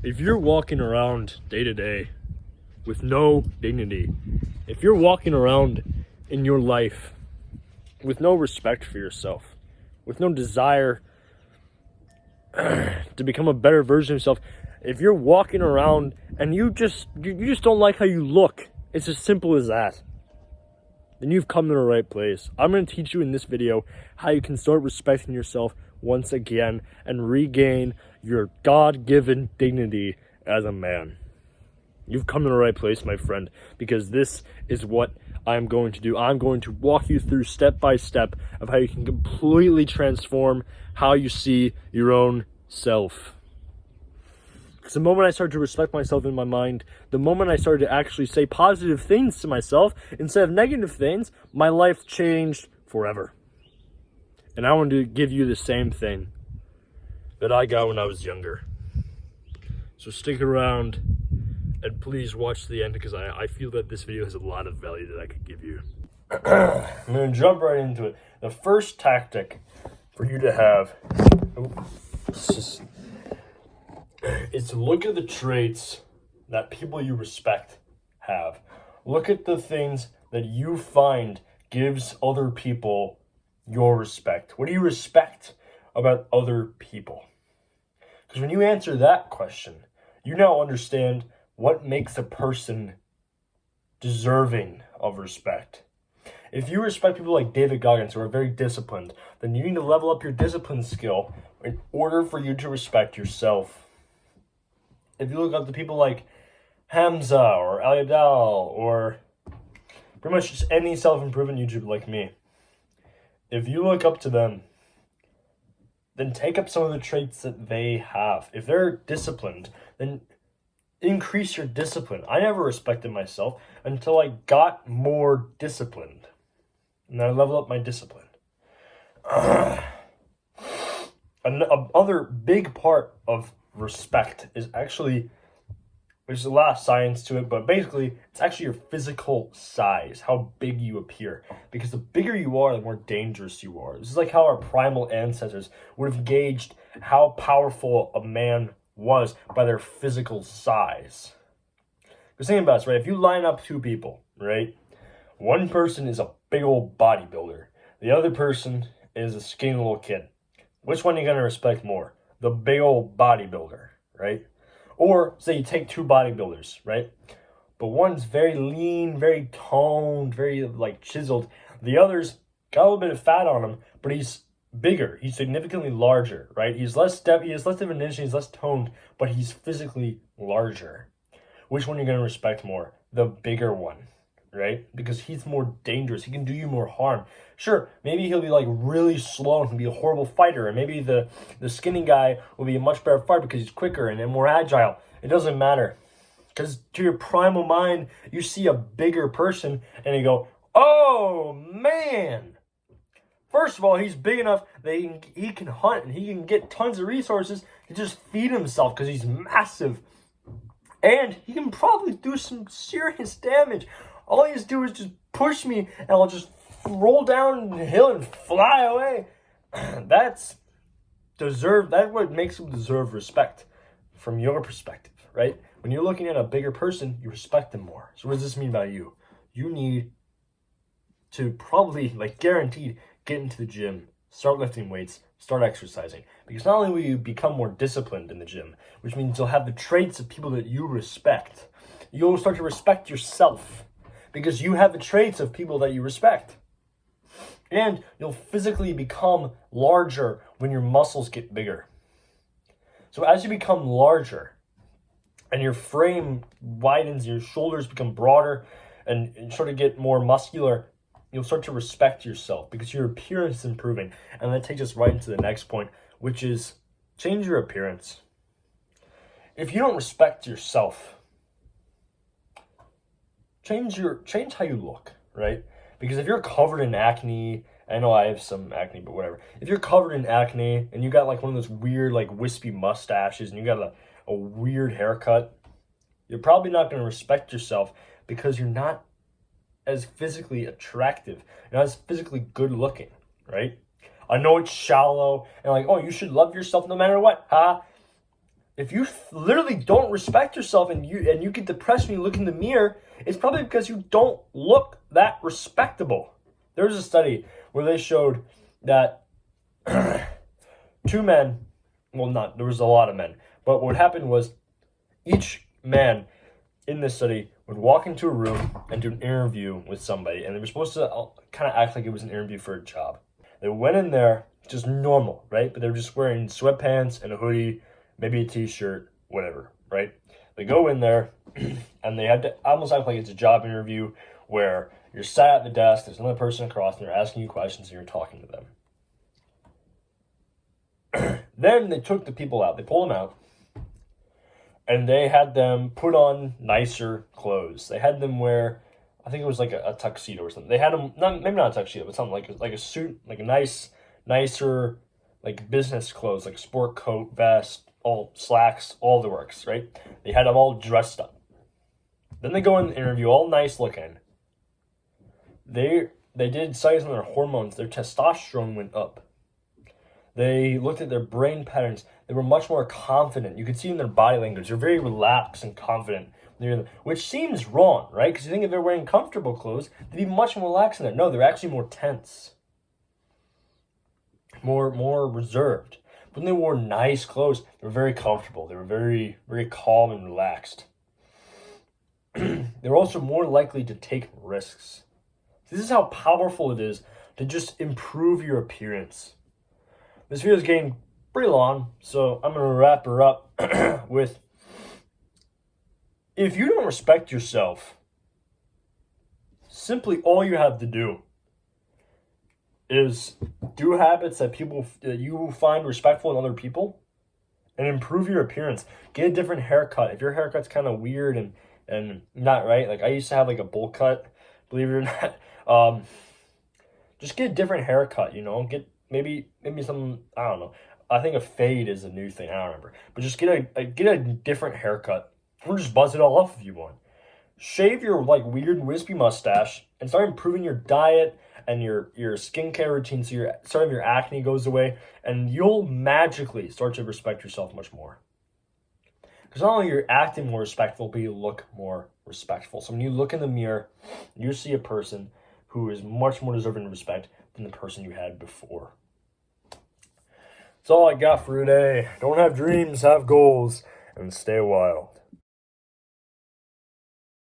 If you're walking around day to day with no dignity, if you're walking around in your life with no respect for yourself, with no desire to become a better version of yourself, if you're walking around and you just don't like how you look, it's as simple as that, then you've come to the right place. I'm going to teach you in this video how you can start respecting yourself once again and regain your God-given dignity as a man. You've come to the right place, my friend, because this is what I'm going to do. I'm going to walk you through step by step of how you can completely transform how you see your own self. Because the moment I started to respect myself in my mind, the moment I started to actually say positive things to myself instead of negative things, my life changed forever. And I want to give you the same thing that I got when I was younger. So stick around and please watch the end, because I feel that this video has a lot of value that I could give you. I'm going to jump right into it. The first tactic for you to have is to look at the traits that people you respect have. Look at the things that you find gives other people your respect. What do you respect about other people? Because when you answer that question, you now understand what makes a person deserving of respect. If you respect people like David Goggins, who are very disciplined, then you need to level up your discipline skill in order for you to respect yourself. If you look up to people like Hamza or Ali Abdaal or pretty much just any self-improvement YouTuber like me, if you look up to them, then take up some of the traits that they have. If they're disciplined, then increase your discipline. I never respected myself until I got more disciplined. And I leveled up my discipline. Another big part of respect is actually, there's a lot of science to it, but basically it's actually your physical size, how big you appear. Because the bigger you are, the more dangerous you are. This is like how our primal ancestors would have gauged how powerful a man was by their physical size. Because think about this, right? If you line up two people, right? One person is a big old bodybuilder. The other person is a skinny little kid. Which one are you going to respect more? The big old bodybuilder, right? Or say you take two bodybuilders, right? But one's very lean, very toned, very like chiseled. The other's got a little bit of fat on him, but he's bigger. He's significantly larger, right? He has less definition, he's less toned, but he's physically larger. Which one are you going to respect more? The bigger one, right? Because he's more dangerous. He can do you more harm. Sure, maybe he'll be like really slow and be a horrible fighter, and maybe the skinny guy will be a much better fighter because he's quicker and more agile. It doesn't matter. Because to your primal mind, you see a bigger person and you go, oh man! First of all, he's big enough that he can hunt and he can get tons of resources to just feed himself because he's massive. And he can probably do some serious damage. All he has to do is just push me and I'll just roll down the hill and fly away. That's what makes him deserve respect from your perspective, right? When you're looking at a bigger person, you respect them more. So what does this mean about you? You need to probably, like guaranteed, get into the gym, start lifting weights, start exercising. Because not only will you become more disciplined in the gym, which means you'll have the traits of people that you respect, you'll start to respect yourself because you have the traits of people that you respect. And you'll physically become larger when your muscles get bigger. So as you become larger and your frame widens, your shoulders become broader and sort of get more muscular, you'll start to respect yourself because your appearance is improving. And that takes us right into the next point, which is change your appearance. If you don't respect yourself, change how you look, right? Because if you're covered in acne, I know I have some acne, but whatever. If you're covered in acne and you got like one of those weird like wispy mustaches and you got a weird haircut, you're probably not going to respect yourself because you're not as physically attractive. You're not as physically good looking, right? I know it's shallow and like, oh, you should love yourself no matter what, huh? If you literally don't respect yourself and you get depressed when you look in the mirror, it's probably because you don't look that respectable. There was a study where they showed that two men, well, not, there was a lot of men, but what happened was each man in this study would walk into a room and do an interview with somebody, and they were supposed to kind of act like it was an interview for a job. They went in there just normal, right? But they were just wearing sweatpants and a hoodie, maybe a t-shirt, whatever, right? They go in there and they had to almost act like it's a job interview where you're sat at the desk, there's another person across, and they're asking you questions and you're talking to them. Then they took the people out, they pulled them out, and they had them put on nicer clothes. They had them wear, I think it was like a tuxedo or something. They had them, maybe not a tuxedo, but something like a suit, like a nicer, like business clothes, like sport coat, vest, all slacks, all the works, right? They had them all dressed up. Then they go in the interview, all nice looking. They did studies on their hormones. Their testosterone went up. They looked at their brain patterns. They were much more confident. You could see in their body language. They're very relaxed and confident. Which seems wrong, right? Because you think if they're wearing comfortable clothes, they'd be much more relaxed in there. No, they're actually more tense. More reserved. But when they wore nice clothes, they were very comfortable. They were very, very calm and relaxed. They're also more likely to take risks. This is how powerful it is to just improve your appearance. This video is getting pretty long, so I'm going to wrap her up with, if you don't respect yourself, simply all you have to do is do habits that you find respectful in other people and improve your appearance. Get a different haircut. If your haircut's kind of weird and not right, like I used to have like a bowl cut, believe it or not, just get a different haircut, get maybe some, I don't know. I think a fade is a new thing. I don't remember. But just get a different haircut. Or just buzz it all off if you want. Shave your like weird wispy mustache and start improving your diet and your skincare routine so your acne goes away, and you'll magically start to respect yourself much more. Because not only you're acting more respectful, but you look more respectful. So when you look in the mirror, you see a person who is much more deserving of respect than the person you had before. That's all I got for today. Don't have dreams, have goals, and stay wild.